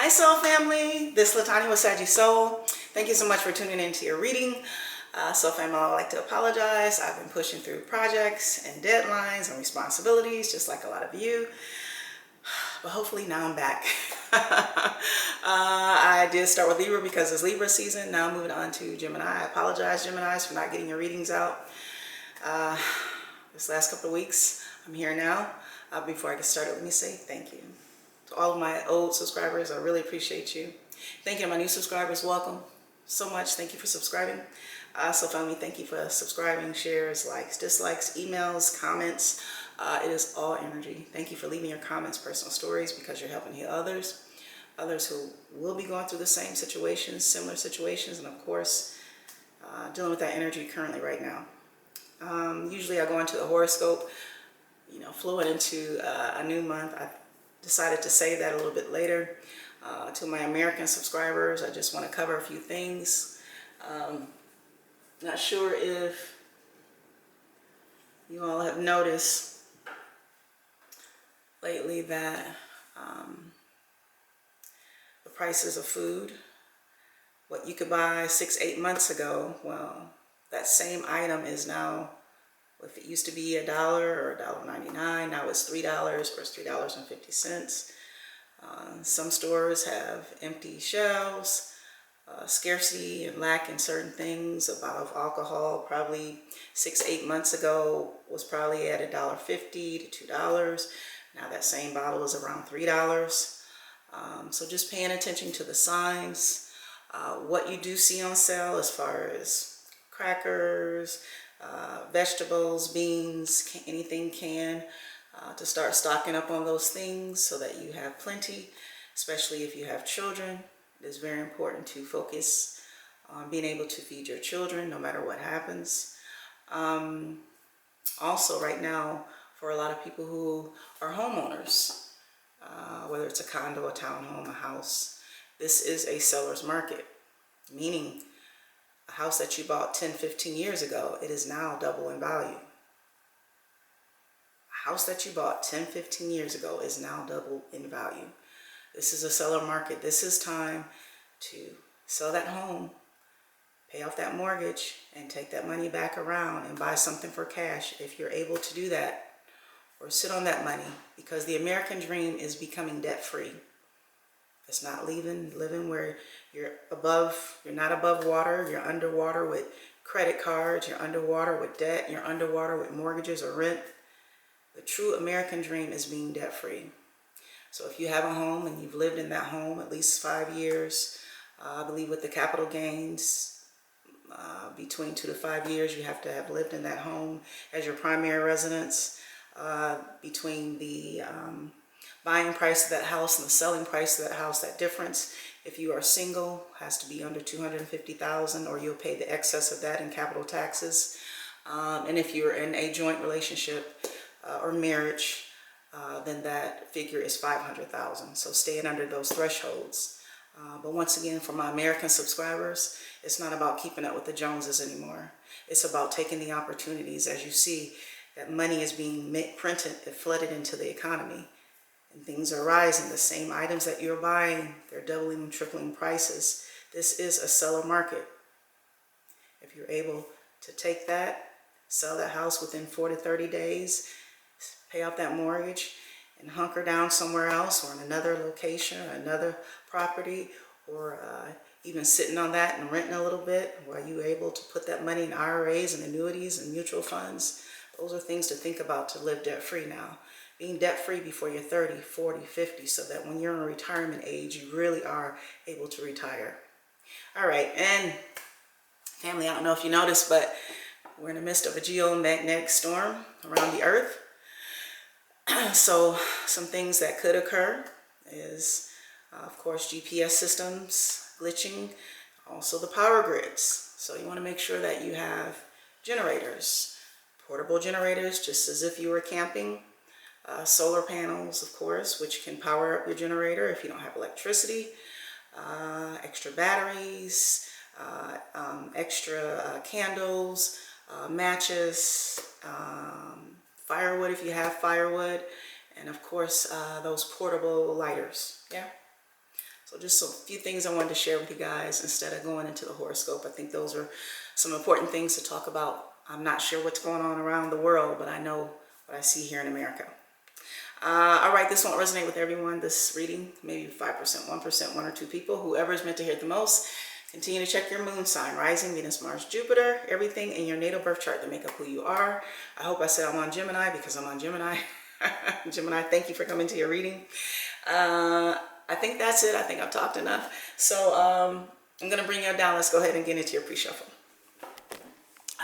Hi Soul Family, this is LaTonya with Sagii Soul. Thank you so much for tuning into your reading. Soul Family, I would like to apologize. I've been pushing through projects and deadlines and responsibilities just like a lot of you. But hopefully now I'm back. I did start with Libra because it's Libra season. Now I'm moving on to Gemini. I apologize, Geminis, for not getting your readings out this last couple of weeks. I'm here now. Before I get started, let me say thank you. To all of my old subscribers, I really appreciate you. Thank you to my new subscribers, welcome so much. Thank you for subscribing. So family, thank you for subscribing, shares, likes, dislikes, emails, comments. It is all energy. Thank you for leaving your comments, personal stories, because you're helping heal others who will be going through the same situations, similar situations, and of course, dealing with that energy currently right now. Usually I go into the horoscope, flowing into a new month. I decided to say that a little bit later. To my American subscribers, I just want to cover a few things. Not sure if you all have noticed lately that the prices of food, what you could buy 6-8 months ago, well, that same item is now, if it used to be $1 or $1.99, now it's $3 or it's $3.50. Some stores have empty shelves, scarcity and lack in certain things. A bottle of alcohol probably 6-8 months ago was probably at $1.50 to $2. Now that same bottle is around $3. So just paying attention to the signs, what you do see on sale as far as crackers, vegetables, beans, anything canned, to start stocking up on those things so that you have plenty, especially if you have children. It is very important to focus on being able to feed your children no matter what happens. Also right now, for a lot of people who are homeowners, whether it's a condo, a townhome, a house, this is a seller's market, meaning a house that you bought 10-15 years ago, it is now double in value. A house that you bought 10-15 years ago is now double in value. This is a seller market. This is time to sell that home, pay off that mortgage, and take that money back around and buy something for cash if you're able to do that, or sit on that money, because the American dream is becoming debt-free. It's not living where you're not above water, you're underwater with credit cards, you're underwater with debt, you're underwater with mortgages or rent. The true American dream is being debt-free. So if you have a home and you've lived in that home at least 5 years, I believe with the capital gains, between 2 to 5 years, you have to have lived in that home as your primary residence. Between the buying price of that house and the selling price of that house, that difference, if you are single, has to be under $250,000, or you'll pay the excess of that in capital taxes. And if you're in a joint relationship or marriage, then that figure is $500,000. So staying under those thresholds. But once again, for my American subscribers, it's not about keeping up with the Joneses anymore. It's about taking the opportunities. As you see, that money is being printed and flooded into the economy, and things are rising. The same items that you're buying, they're doubling and tripling prices. This is a seller market. If you're able to take that, sell that house within 4 to 30 days, pay off that mortgage, and hunker down somewhere else, or in another location, or another property, or even sitting on that and renting a little bit, while you're able to put that money in IRAs and annuities and mutual funds. Those are things to think about to live debt-free now. Being debt-free before you're 30, 40, 50, so that when you're in retirement age, you really are able to retire. All right, and family, I don't know if you noticed, but we're in the midst of a geomagnetic storm around the earth. So some things that could occur is, of course, GPS systems glitching, also the power grids. So you want to make sure that you have generators, portable generators, just as if you were camping. Solar panels, of course, which can power up your generator if you don't have electricity. Extra batteries, extra candles, matches, firewood if you have firewood, and of course those portable lighters. Yeah. So just a few things I wanted to share with you guys instead of going into the horoscope. I think those are some important things to talk about. I'm not sure what's going on around the world, but I know what I see here in America. All right, this won't resonate with everyone, this reading, maybe 5%, 1%, 1 or 2 people, whoever is meant to hear it the most. Continue to check your moon sign, rising, Venus, Mars, Jupiter, everything in your natal birth chart to make up who you are. I hope I said I'm on Gemini because I'm on Gemini. Gemini, thank you for coming to your reading. I think that's it. I think I've talked enough. So I'm going to bring you down. Let's go ahead and get into your pre-shuffle.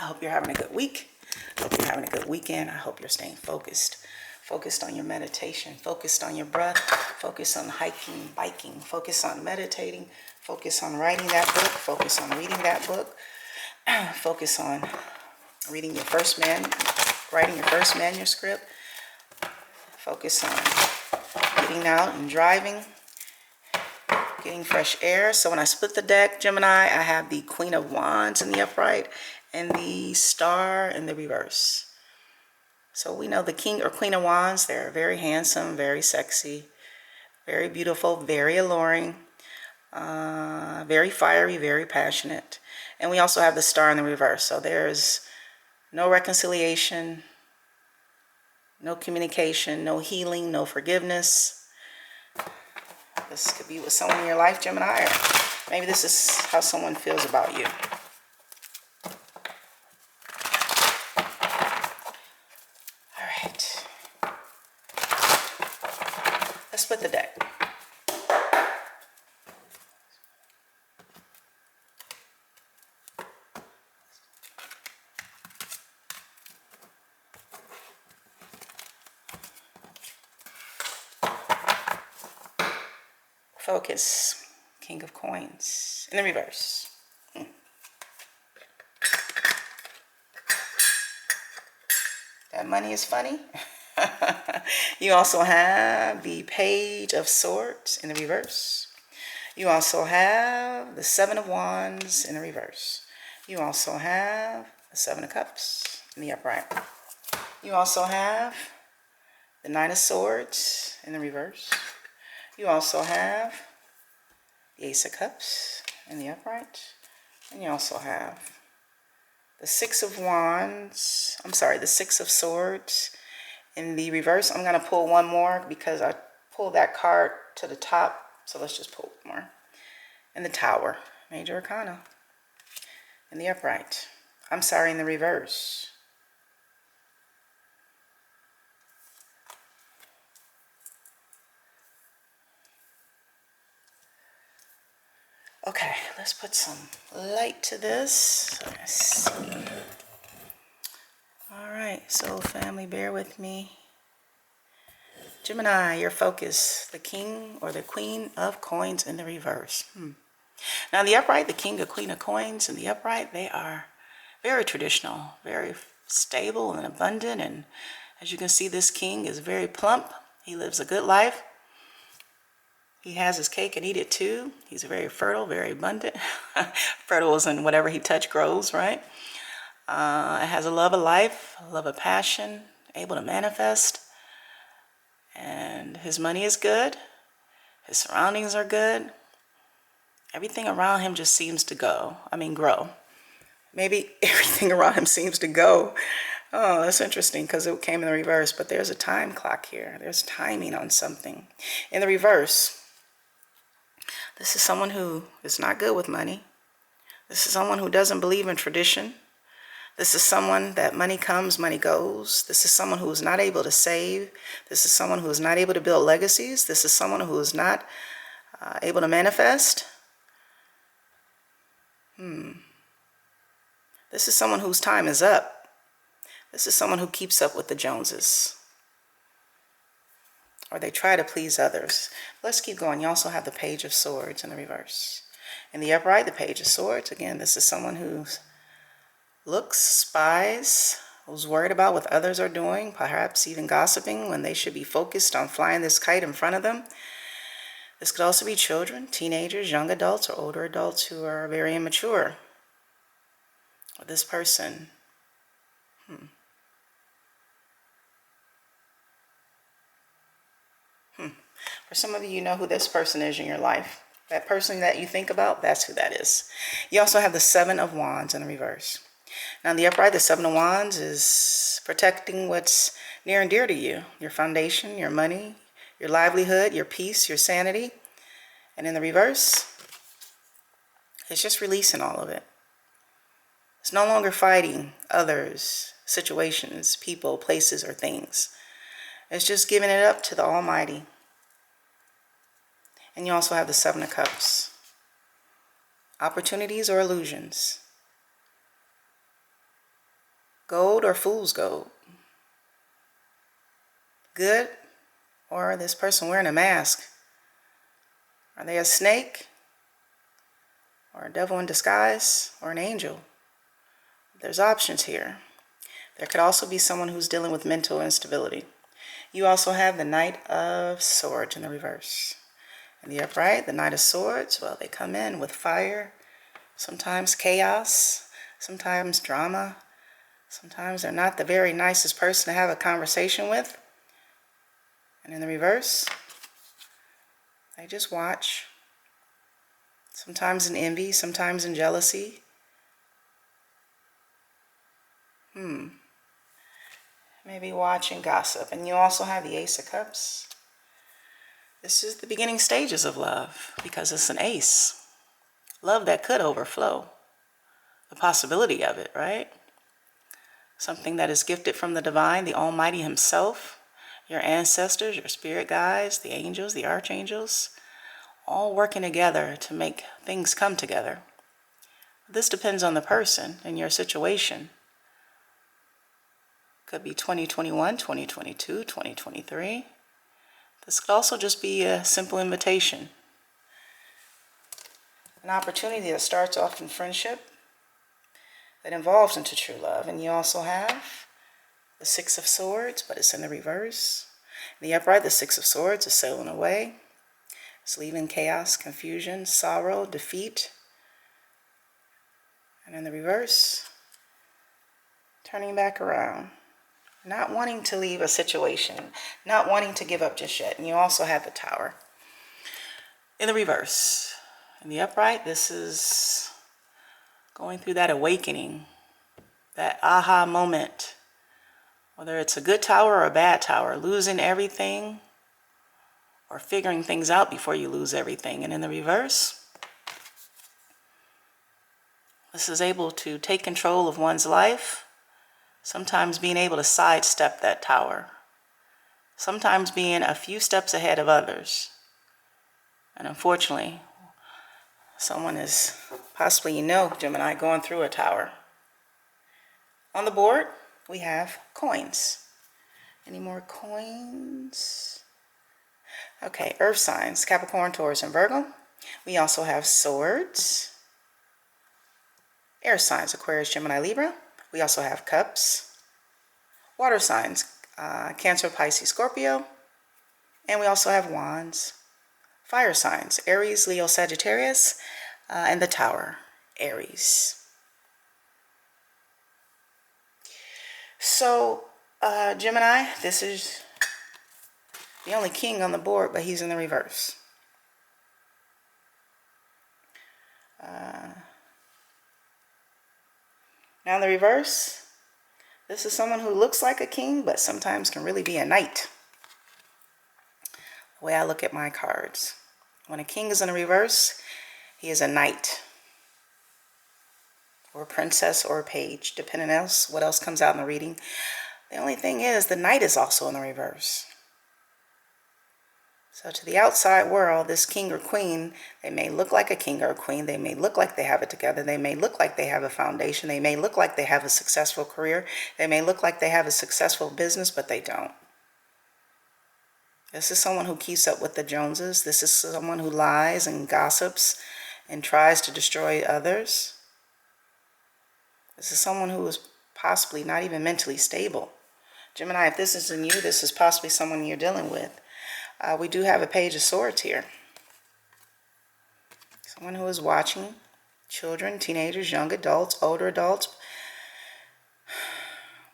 I hope you're having a good week. I hope you're having a good weekend. I hope you're staying focused. Focused on your meditation. Focused on your breath. Focus on hiking, biking. Focus on meditating. Focus on writing that book. Focus on reading that book. Focus on reading your writing your first manuscript. Focus on getting out and driving. Getting fresh air. So when I split the deck, Gemini, I have the Queen of Wands in the upright and the Star in the reverse. So we know the King or Queen of Wands, they're very handsome, very sexy, very beautiful, very alluring, very fiery, very passionate. And we also have the Star in the reverse. So there's no reconciliation, no communication, no healing, no forgiveness. This could be with someone in your life, Gemini, or maybe this is how someone feels about you. All right. Let's split the deck. Focus, King of Coins, in the reverse. That money is funny. You also have the Page of Swords in the reverse. You also have the Seven of Wands in the reverse. You also have the Seven of Cups in the upright. You also have the Nine of Swords in the reverse. You also have the Ace of Cups in the upright. And you also have the Six of the Six of Swords in the reverse. I'm going to pull one more because I pulled that card to the top. So let's just pull one more. And the Tower, Major Arcana, in the upright. In the reverse. Okay, let's put some light to this. Let's see. All right, so family, bear with me. Gemini, your focus, the King or the Queen of Coins in the reverse. Now, the upright, the King or Queen of Coins in the upright, they are very traditional, very stable and abundant. And as you can see, this king is very plump. He lives a good life. He has his cake and eat it too. He's very fertile, very abundant. Fertile is in whatever he touch grows, right? Has a love of life, a love of passion, able to manifest. And his money is good. His surroundings are good. Everything around him just seems to grow. Maybe everything around him seems to go. Oh, that's interesting because it came in the reverse, but there's a time clock here. There's timing on something. In the reverse, this is someone who is not good with money. This is someone who doesn't believe in tradition. This is someone that money comes, money goes. This is someone who is not able to save. This is someone who is not able to build legacies. This is someone who is not able to manifest. This is someone whose time is up. This is someone who keeps up with the Joneses. Or they try to please others. Let's keep going. You also have the Page of Swords in the reverse. In the upright, the Page of Swords. Again, this is someone who looks, spies, who's worried about what others are doing, perhaps even gossiping when they should be focused on flying this kite in front of them. This could also be children, teenagers, young adults, or older adults who are very immature. Or this person. For some of you, you know who this person is in your life. That person that you think about, that's who that is. You also have the Seven of Wands in the reverse. Now in the upright, the Seven of Wands is protecting what's near and dear to you. Your foundation, your money, your livelihood, your peace, your sanity. And in the reverse, it's just releasing all of it. It's no longer fighting others, situations, people, places, or things. It's just giving it up to the Almighty. And you also have the Seven of Cups. Opportunities or illusions. Gold or fool's gold. Good or this person wearing a mask. Are they a snake? Or a devil in disguise? Or an angel? There's options here. There could also be someone who's dealing with mental instability. You also have the Knight of Swords in the reverse. In the upright, the Knight of Swords, well, they come in with fire, sometimes chaos, sometimes drama. Sometimes they're not the very nicest person to have a conversation with. And in the reverse, they just watch. Sometimes in envy, sometimes in jealousy. Maybe watch and gossip. And you also have the Ace of Cups. This is the beginning stages of love because it's an ace. Love that could overflow. The possibility of it, right? Something that is gifted from the divine, the Almighty himself, your ancestors, your spirit guides, the angels, the archangels, all working together to make things come together. This depends on the person and your situation. Could be 2021, 2022, 2023. This could also just be a simple invitation. An opportunity that starts off in friendship that evolves into true love. And you also have the Six of Swords, but it's in the reverse. In the upright, the Six of Swords is sailing away. It's leaving chaos, confusion, sorrow, defeat. And in the reverse, turning back around. Not wanting to leave a situation, not wanting to give up just yet. And you also have the Tower in the reverse. In the upright, this is going through that awakening, that aha moment, whether it's a good tower or a bad tower, losing everything or figuring things out before you lose everything. And in the reverse, this is able to take control of one's life, sometimes being able to sidestep that tower, sometimes being a few steps ahead of others. And unfortunately, someone is possibly, Gemini, going through a tower. On the board, we have coins. Any more coins? Okay, earth signs, Capricorn, Taurus, and Virgo. We also have swords. Air signs, Aquarius, Gemini, Libra. We also have cups. Water signs, Cancer, Pisces, Scorpio. And we also have wands. Fire signs, Aries, Leo, Sagittarius, and the Tower, Aries. So, Gemini, this is the only king on the board, but he's in the reverse. Now in the reverse, this is someone who looks like a king, but sometimes can really be a knight. The way I look at my cards. When a king is in the reverse, he is a knight. Or a princess or a page, depending on what else comes out in the reading. The only thing is, the knight is also in the reverse. So to the outside world, this king or queen, they may look like a king or a queen. They may look like they have it together. They may look like they have a foundation. They may look like they have a successful career. They may look like they have a successful business, but they don't. This is someone who keeps up with the Joneses. This is someone who lies and gossips and tries to destroy others. This is someone who is possibly not even mentally stable. Gemini, if this isn't you, this is possibly someone you're dealing with. We do have a Page of Swords here. Someone who is watching children, teenagers, young adults, older adults.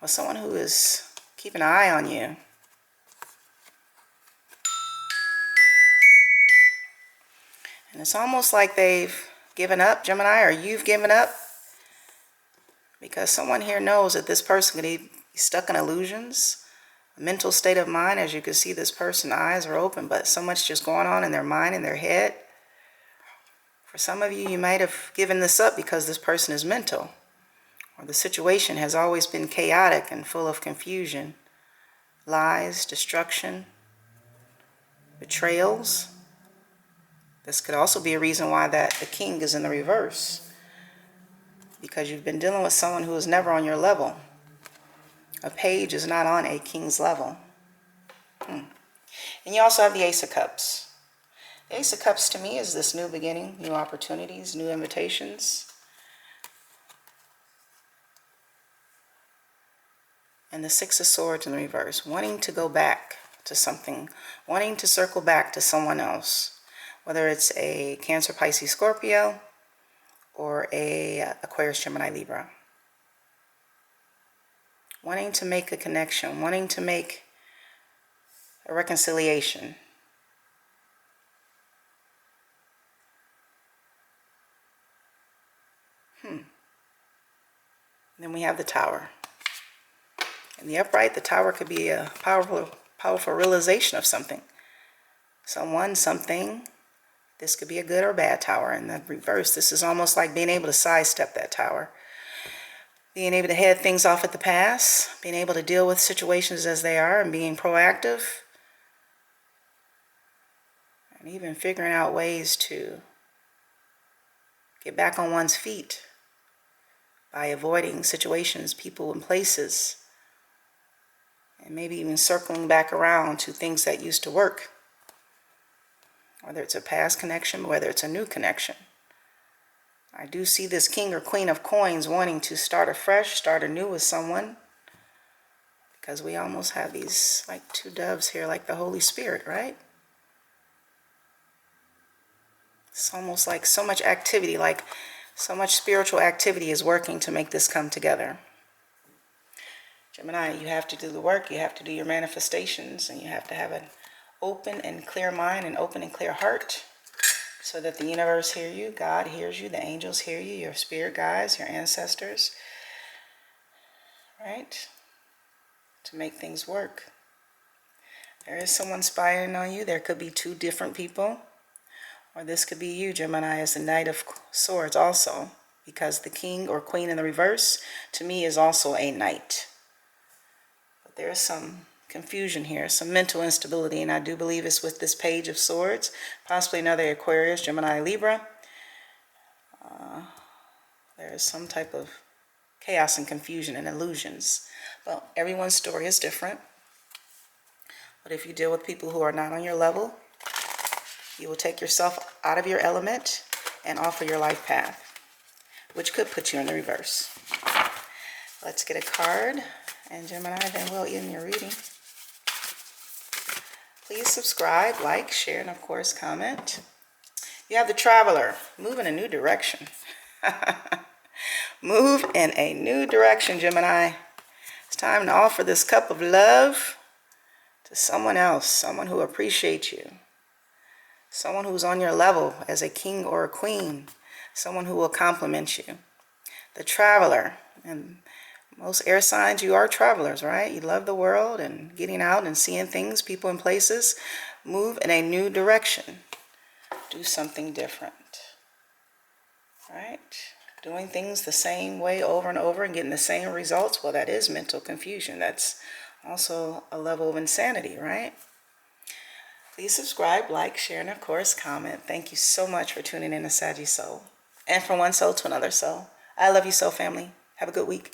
Or someone who is keeping an eye on you. And it's almost like they've given up, Gemini, or you've given up. Because someone here knows that this person could be stuck in illusions, a mental state of mind. As you can see, this person's eyes are open, but so much just going on in their mind, in their head. For some of you, you might have given this up because this person is mental, or the situation has always been chaotic and full of confusion, lies, destruction, betrayals. This could also be a reason why the king is in the reverse, because you've been dealing with someone who is never on your level. A page is not on a king's level. And you also have the Ace of Cups. The Ace of Cups to me is this new beginning, new opportunities, new invitations. And the Six of Swords in the reverse, wanting to go back to something, wanting to circle back to someone else, whether it's a Cancer, Pisces, Scorpio, or a Aquarius, Gemini, Libra. Wanting to make a connection, wanting to make a reconciliation. Then we have the Tower. In the upright, the Tower could be a powerful realization of something. Someone, something. This could be a good or bad Tower. In the reverse, this is almost like being able to sidestep that Tower. Being able to head things off at the pass. Being able to deal with situations as they are and being proactive. And even figuring out ways to get back on one's feet by avoiding situations, people, and places. And maybe even circling back around to things that used to work. Whether it's a past connection, whether it's a new connection. I do see this King or Queen of Coins wanting to start afresh, start anew with someone. Because we almost have these like two doves here, like the Holy Spirit, right? It's almost like so much activity, like so much spiritual activity is working to make this come together. Gemini, you have to do the work, you have to do your manifestations, and you have to have an open and clear mind, an open and clear heart, so that the universe hears you, God hears you, the angels hear you, your spirit guides, your ancestors, right? To make things work. There is someone spying on you. There could be two different people. Or this could be you, Gemini, as the Knight of Swords also. Because the King or Queen in the reverse, to me, is also a knight. But there is some confusion here, some mental instability, and I do believe it's with this Page of Swords. Possibly another Aquarius, Gemini, Libra. There is some type of chaos and confusion and illusions. Well, everyone's story is different. But if you deal with people who are not on your level, you will take yourself out of your element and offer your life path, which could put you in the reverse. Let's get a card, and Gemini, then we'll end your reading. Please subscribe, like, share, and of course comment. You have the Traveler. Move in a new direction. Move in a new direction, Gemini. It's time to offer this cup of love to someone else, someone who appreciates you. Someone who's on your level as a king or a queen. Someone who will compliment you. The Traveler. And most air signs, you are travelers, right? You love the world and getting out and seeing things, people and places. Move in a new direction. Do something different. Right? Doing things the same way over and over and getting the same results. Well, that is mental confusion. That's also a level of insanity, right? Please subscribe, like, share, and of course comment. Thank you so much for tuning in to Sagii Soul. And from one soul to another soul. I love you so, family. Have a good week.